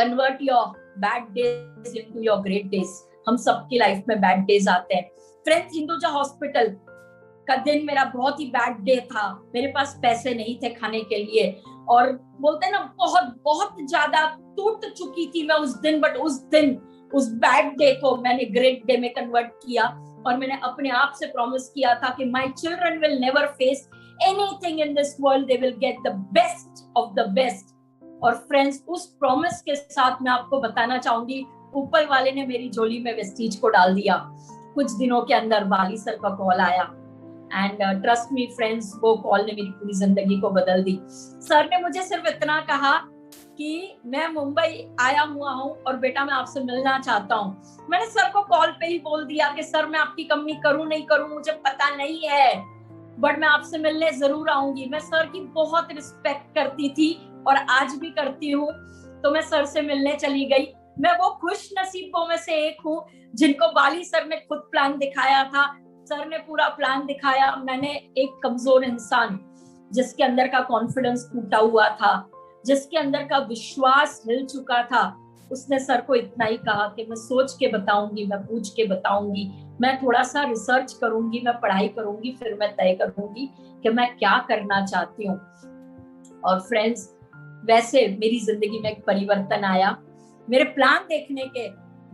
Convert your bad days into your great days. हम सबकी life में बैड डेज आते हैं। फ्रेंड्स, हिंदुजा हॉस्पिटल का दिन मेरा बहुत ही बैड डे था। मेरे पास पैसे नहीं थे खाने के लिए, और बोलते हैं ना, बहुत बहुत ज्यादा टूट चुकी थी मैं उस दिन। बट उस दिन, उस बैड डे को मैंने ग्रेट डे में कन्वर्ट किया, और मैंने अपने आप से प्रॉमिस किया था कि my children will never face anything in this world, they will get the best of the best. और फ्रेंड्स, उस प्रॉमिस के साथ मैं आपको बताना चाहूंगी, ऊपर वाले ने मेरी झोली में वेस्टीज को डाल दिया। कुछ दिनों के अंदर बाली सर का कॉल आया, एंड ट्रस्ट मी फ्रेंड्स, वो कॉल ने मेरी पूरी जिंदगी को बदल दी। सर ने मुझे सिर्फ इतना कहा कि मैं मुंबई आया हुआ हूँ और बेटा मैं आपसे मिलना चाहता हूँ। मैंने सर को कॉल पे ही बोल दिया कि सर, मैं आपकी कमी करूँ नहीं करूँ मुझे पता नहीं है, बट मैं आपसे मिलने जरूर आऊंगी। मैं सर की बहुत रिस्पेक्ट करती थी और आज भी करती हूँ, तो मैं सर से मिलने चली गई। मैं वो खुश नसीबों में से एक हूँ जिनको बाली सर ने खुद प्लान दिखाया था। सर ने पूरा प्लान दिखाया। मैंने एक कमजोर इंसान, जिसके अंदर का कॉन्फिडेंस टूटा हुआ था, जिसके अंदर का विश्वास हिल चुका था, उसने सर को इतना ही कहा कि मैं सोच के बताऊंगी, मैं पूछ के बताऊंगी, मैं थोड़ा सा रिसर्च करूंगी, मैं पढ़ाई करूंगी, फिर मैं तय करूंगी कि मैं क्या करना चाहती हूँ। और फ्रेंड्स, वैसे मेरी जिंदगी में एक परिवर्तन आया। मेरे प्लान देखने के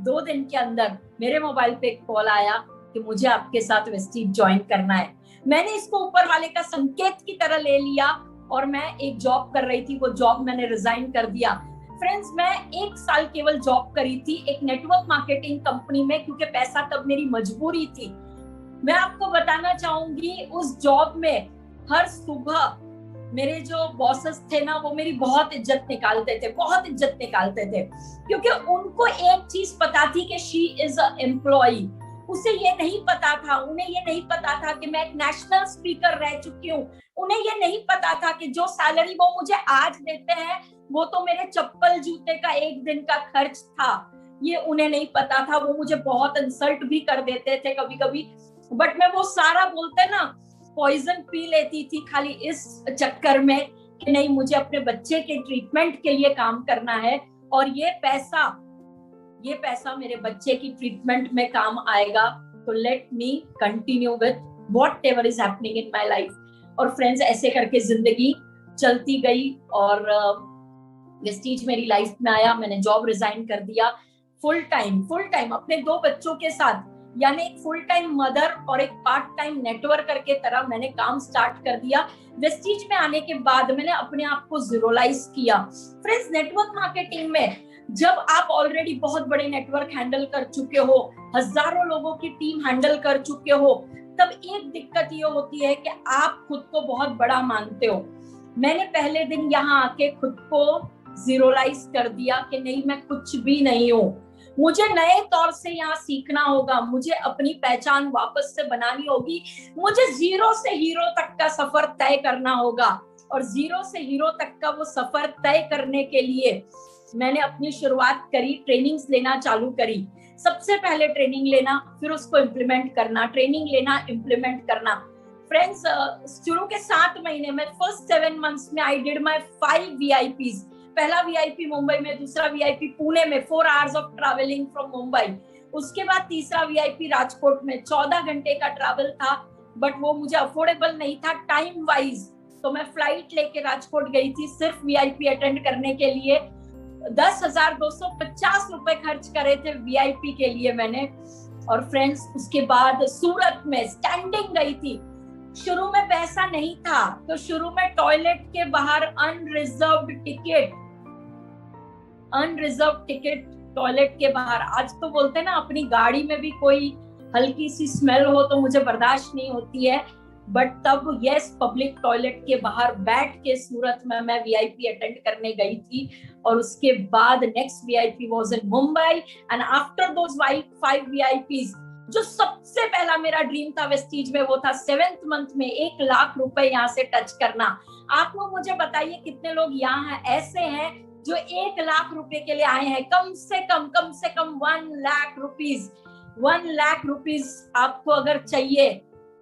2 दिन के अंदर मेरे मोबाइल पे एक कॉल आया कि मुझे आपके साथ वेस्टीज ज्वाइन करना है। मैंने इसको ऊपर वाले का संकेत की तरह ले लिया, और मैं एक जॉब कर रही थी, वो जॉब मैंने रिजाइन कर दिया। फ्रेंड्स, मैं 1 साल केवल जॉब करी थी एक नेटवर्क मार्केटिंग कंपनी में, क्योंकि पैसा तब मेरी मजबूरी थी। मैं आपको बताना चाहूंगी, उस जॉब में हर सुबह मेरे जो बॉसेस थे ना, वो मेरी बहुत इज्जत निकालते थे, बहुत इज्जत निकालते थे, क्योंकि उनको एक चीज पता थी कि शी इज अ एम्प्लॉई। उसे ये नहीं पता था, उन्हें ये नहीं पता था कि मैं एक नेशनल स्पीकर रह चुकी हूँ। उन्हें ये नहीं पता था कि जो सैलरी वो मुझे आज देते हैं, वो तो मेरे चप्पल जूते का एक दिन का खर्च था। ये उन्हें नहीं पता था। वो मुझे बहुत इंसल्ट भी कर देते थे कभी कभी, बट मैं वो सारा, बोलते ना, पॉइजन पी लेती थी, खाली इस चक्कर में कि नहीं, मुझे अपने बच्चे के ट्रीटमेंट के लिए काम करना है, और ये पैसा मेरे बच्चे की ट्रीटमेंट में काम आएगा। तो let me continue with whatever is happening in my life. और फ्रेंड्स, ऐसे करके जिंदगी चलती गई, और वेस्टीज मेरी लाइफ में आया। मैंने जॉब रिजाइन कर दिया, फुल टाइम अपने 2 बच्चों के साथ, यानी एक फुल टाइम मदर और एक पार्ट टाइम नेटवर्कर के तरह मैंने काम स्टार्ट कर दिया। वेस्टीज में आने के बाद मैंने अपने आप को जीरोलाइज किया। फ्रेंड्स, नेटवर्क मार्केटिंग में जब आप ऑलरेडी बहुत बड़े नेटवर्क हैंडल कर चुके हो, हजारों लोगों की टीम हैंडल कर चुके हो, तब एक दिक्कत ये होती है कि आप खुद को बहुत बड़ा मानते हो। मैंने पहले दिन यहाँ आके खुद को जीरोलाइज कर दिया कि नहीं, मैं कुछ भी नहीं हूँ, मुझे नए तौर से यहाँ सीखना होगा, मुझे अपनी पहचान वापस से बनानी होगी, मुझे 0 से हीरो तक का सफर तय करना होगा। और 0 से हीरो तक का वो सफर तय करने के लिए मैंने अपनी शुरुआत करी, ट्रेनिंग्स लेना चालू करी। सबसे पहले ट्रेनिंग लेना, फिर उसको इम्प्लीमेंट करना, ट्रेनिंग लेना, इम्प्लीमेंट करना। फ्रेंड्स, शुरू के 7 महीने में, फर्स्ट 7 मंथ्स में आई डिड माय 5 VIPs। पहला VIP मुंबई में, दूसरा VIP पुणे में, 4 hours of travelling from Mumbai. उसके बाद तीसरा VIP राजकोट में, 14 घंटे का ट्रैवल था, बट वो मुझे अफोर्डेबल नहीं था टाइम वाइज। तो मैं फ्लाइट लेके राजकोट गई थी सिर्फ VIP अटेंड करने के लिए। 10,250 रुपए खर्च करे थे VIP के लिए मैंने। और फ्रेंड्स, उसके बाद सूरत में स्टैंडिंग गई थी। शुरू में पैसा नहीं था, तो शुरू में टॉयलेट के बाहर अनरिजर्व टिकट टॉयलेट के बाहर। आज तो बोलते हैं ना, अपनी गाड़ी में भी कोई हल्की सी स्मेल हो तो मुझे बर्दाश्त नहीं होती है, बट तब यस, पब्लिक टॉयलेट के बाहर बैठ के सूरत में मैं VIP अटेंड करने गई थी। और उसके बाद next VIP was in Mumbai, and after those 5 VIPs, जो सबसे पहला मेरा ड्रीम था वेस्टीज में, वो था 7th मंथ में 1 लाख रुपए यहाँ से टच करना। आप लोग मुझे बताइए, कितने लोग यहाँ ऐसे हैं जो 1 लाख रुपए के लिए आए हैं? कम से कम 1 लाख रुपीज, 1 लाख रुपीज आपको अगर चाहिए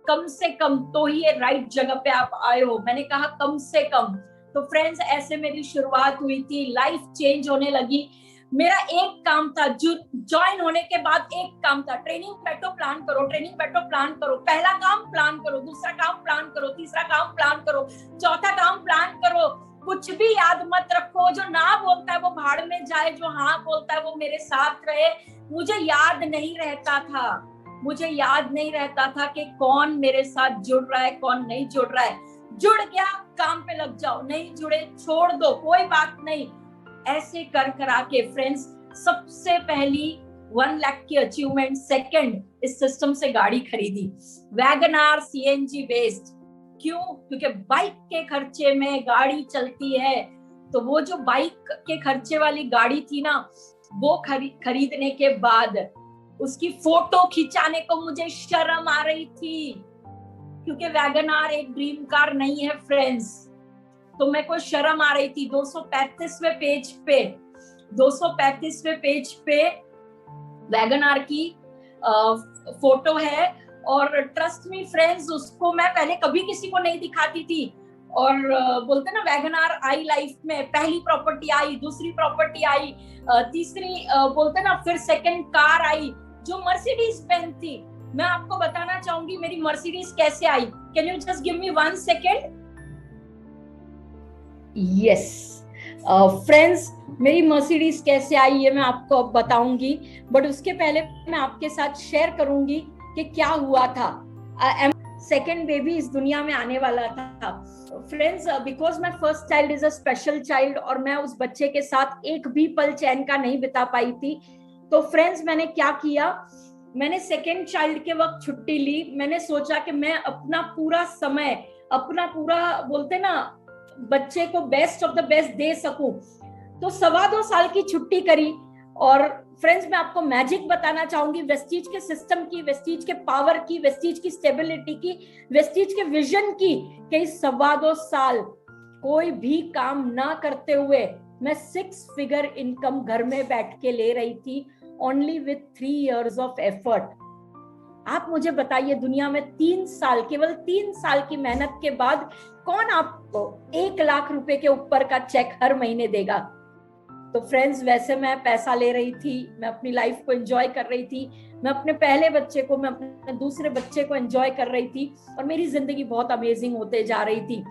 कम से कम, तो ही ये राइट जगह पे आप आए हो। मैंने कहा कम से कम। तो फ्रेंड्स, ऐसे मेरी शुरुआत हुई थी, लाइफ चेंज होने लगी। मेरा एक काम था, ज्वाइन होने के बाद एक काम था, ट्रेनिंग बैठो प्लान करो, ट्रेनिंग बैठो प्लान करो। पहला काम प्लान करो, दूसरा काम प्लान करो, तीसरा काम प्लान करो, चौथा काम प्लान करो। कुछ भी याद मत रखो, जो ना बोलता है वो भाड़ में जाए, जो हाँ बोलता है वो मेरे साथ रहे। मुझे याद नहीं रहता था, मुझे याद नहीं रहता था कि कौन मेरे साथ जुड़ रहा है, कौन नहीं जुड़ रहा है। जुड़ गया काम पे लग जाओ, नहीं जुड़े छोड़ दो, कोई बात नहीं। ऐसे कर करा के फ्रेंड्स, सबसे पहली 1 लाख की अचीवमेंट, सेकंड इस सिस्टम से गाड़ी खरीदी, वैगनआर सीएनजी बेस्ड। क्यों? क्योंकि बाइक के खर्चे में गाड़ी चलती है। तो वो जो बाइक के खर्चे वाली गाड़ी थी ना, वो खरीदने के बाद उसकी फोटो खिंचाने को मुझे शर्म आ रही थी, क्योंकि वैगनआर एक ड्रीम कार नहीं है फ्रेंड्स। तो मेरे को शर्म आ रही थी। 235वें पेज पे वैगनआर की फोटो है, और ट्रस्ट मी फ्रेंड्स, उसको मैं पहले कभी किसी को नहीं दिखाती थी। और बोलते ना, वैगनआर आई लाइफ में, पहली प्रॉपर्टी आई, दूसरी प्रॉपर्टी आई, तीसरी बोलते ना, फिर सेकंड कार आई जो मर्सिडीज बेंज थी। मैं आपको बताना चाहूंगी मेरी मर्सिडीज कैसे आई। Can you just give me 1 second? Yes friends, मेरी मर्सिडीज कैसे आई ये मैं आपको अब बताऊंगी, बट उसके पहले मैं आपके साथ शेयर करूंगी कि क्या हुआ था। सेकेंड बेबी इस दुनिया में आने वाला था friends, because my first child is a special child, और मैं उस बच्चे के साथ एक भी पल चैन का नहीं बिता पाई थी। तो फ्रेंड्स, मैंने क्या किया, मैंने सेकेंड चाइल्ड के वक्त छुट्टी ली। मैंने सोचा कि मैं अपना पूरा समय, अपना पूरा बोलते ना, बच्चे को बेस्ट ऑफ द बेस्ट दे सकूं। तो 2.25 साल की छुट्टी करी। और फ्रेंड्स, मैं आपको मैजिक बताना चाहूंगी वेस्टीज के सिस्टम की, वेस्टीज के पावर की, वेस्टीज की स्टेबिलिटी की, वेस्टीज के विजन की, कि 2.25 साल कोई भी काम ना करते हुए मैं 6 फिगर इनकम घर में बैठ के ले रही थी, only with 3 years of effort. आप मुझे बताइए, दुनिया में 3 साल, केवल 3 साल की मेहनत के बाद कौन आपको 1 लाख रुपए के ऊपर का चेक हर महीने देगा? तो फ्रेंड्स, वैसे मैं पैसा ले रही थी, मैं अपनी लाइफ को एंजॉय कर रही थी, मैं अपने पहले बच्चे को, मैं अपने दूसरे बच्चे को एंजॉय कर रही थी, और मेरी जिंदगी बहुत अमेजिंग होते जा रही थी।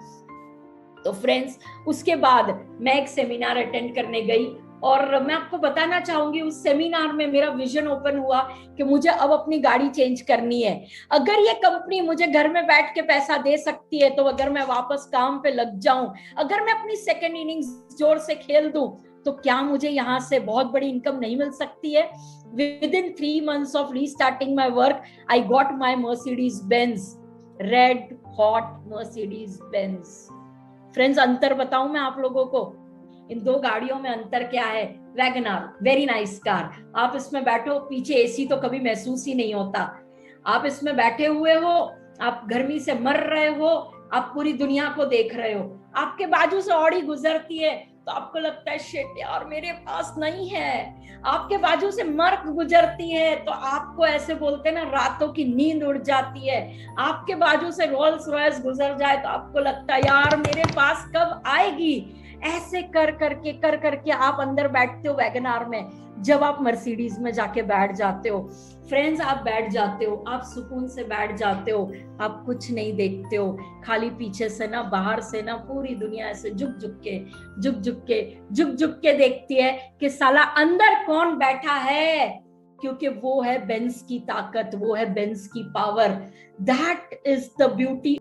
तो फ्रेंड्स, उसके बाद मैं एक सेमिनार अटेंड करने गई, और मैं आपको बताना चाहूंगी उस सेमिनार में मेरा विजन ओपन हुआ कि मुझे अब अपनी गाड़ी चेंज करनी है। अगर ये कंपनी मुझे घर में बैठ के पैसा दे सकती है, तो अगर मैं वापस काम पे लग जाऊं, अगर मैं अपनी सेकेंड इनिंग्स जोर से खेल दूं, तो क्या मुझे यहाँ से बहुत बड़ी इनकम नहीं मिल सकती है? Within 3 months of restarting my work, I got my Mercedes Benz, red hot Mercedes Benz। Friends, अंतर बताऊं मैं आप लोगों को, इन दो गाड़ियों में अंतर क्या है? वैगनआर वेरी नाइस कार, आप इसमें बैठो, पीछे एसी तो कभी महसूस ही नहीं होता, आप इसमें बैठे हुए हो, आप गर्मी से मर रहे हो, आप पूरी दुनिया को देख रहे हो। आपके बाजू से ऑडी गुजरती है तो आपको लगता है शिट यार मेरे पास नहीं है। आपके बाजू से मर्क गुजरती है तो आपको ऐसे बोलते ना, रातों की नींद उड़ जाती है। आपके बाजू से रोल्स रॉयस गुजर जाए तो आपको लगता है यार मेरे पास कब आएगी। ऐसे कर करके आप अंदर बैठते हो वैगनआर में। जब आप मर्सिडीज में जाके बैठ जाते हो फ्रेंड्स, आप बैठ जाते हो, आप सुकून से बैठ जाते हो, आप कुछ नहीं देखते हो, खाली पीछे से ना, बाहर से ना, पूरी दुनिया ऐसे झुक झुक के देखती है कि साला अंदर कौन बैठा है, क्योंकि वो है बेंज की ताकत, वो है बेंज की power. That is the beauty